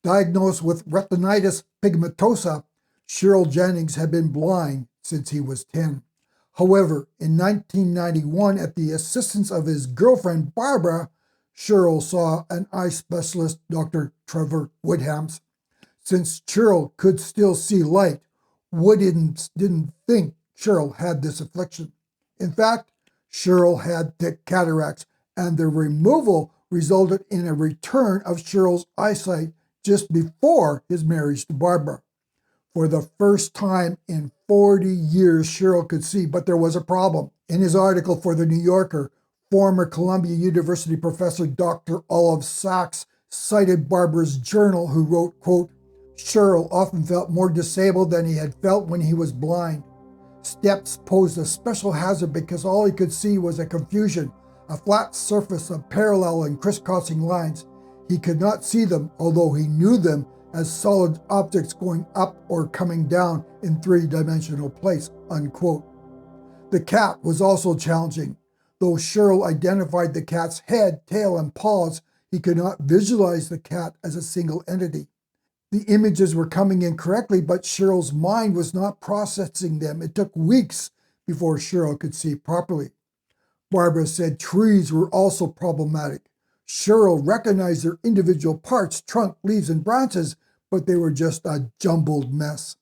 Diagnosed with retinitis pigmentosa, Cheryl Jennings had been blind since he was 10. However, in 1991, at the assistance of his girlfriend Barbara, Cheryl saw an eye specialist, Dr. Trevor Woodhams. Since Cheryl could still see light, Woodhams didn't think Cheryl had this affliction. In fact, Cheryl had thick cataracts, and the removal resulted in a return of Cheryl's eyesight just before his marriage to Barbara. For the first time in 40 years, Cheryl could see, but there was a problem. In his article for The New Yorker, former Columbia University professor Dr. Olive Sacks cited Barbara's journal, who wrote, quote, Cheryl often felt more disabled than he had felt when he was blind. Steps posed a special hazard because all he could see was a confusion, a flat surface of parallel and crisscrossing lines. He could not see them, although he knew them as solid objects going up or coming down in three-dimensional place, unquote. The cat was also challenging. Though Cheryl identified the cat's head, tail, and paws, he could not visualize the cat as a single entity. The images were coming in correctly, but Cheryl's mind was not processing them. It took weeks before Cheryl could see properly. Barbara said trees were also problematic. Cheryl recognized their individual parts, trunk, leaves, and branches, but they were just a jumbled mess.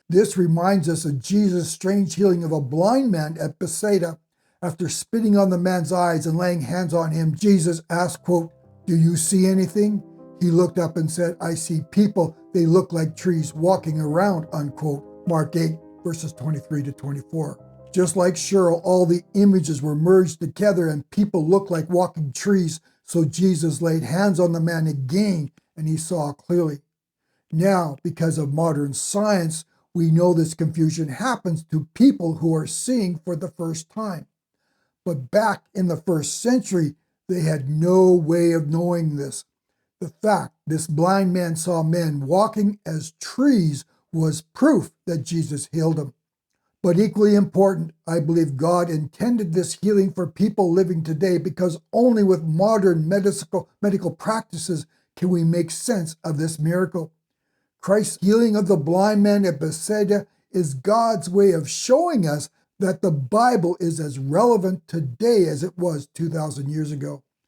This reminds us of Jesus' strange healing of a blind man at Bethsaida. After spitting on the man's eyes and laying hands on him, Jesus asked, quote, "Do you see anything?" He looked up and said, "I see people. They look like trees walking around," unquote. Mark 8, verses 23 to 24. Just like Cheryl, all the images were merged together and people looked like walking trees, so Jesus laid hands on the man again and he saw clearly. Now, because of modern science, we know this confusion happens to people who are seeing for the first time. But back in the first century, they had no way of knowing this. The fact this blind man saw men walking as trees was proof that Jesus healed him. But equally important, I believe God intended this healing for people living today, because only with modern medical practices can we make sense of this miracle. Christ's healing of the blind man at Bethsaida is God's way of showing us that the Bible is as relevant today as it was 2,000 years ago.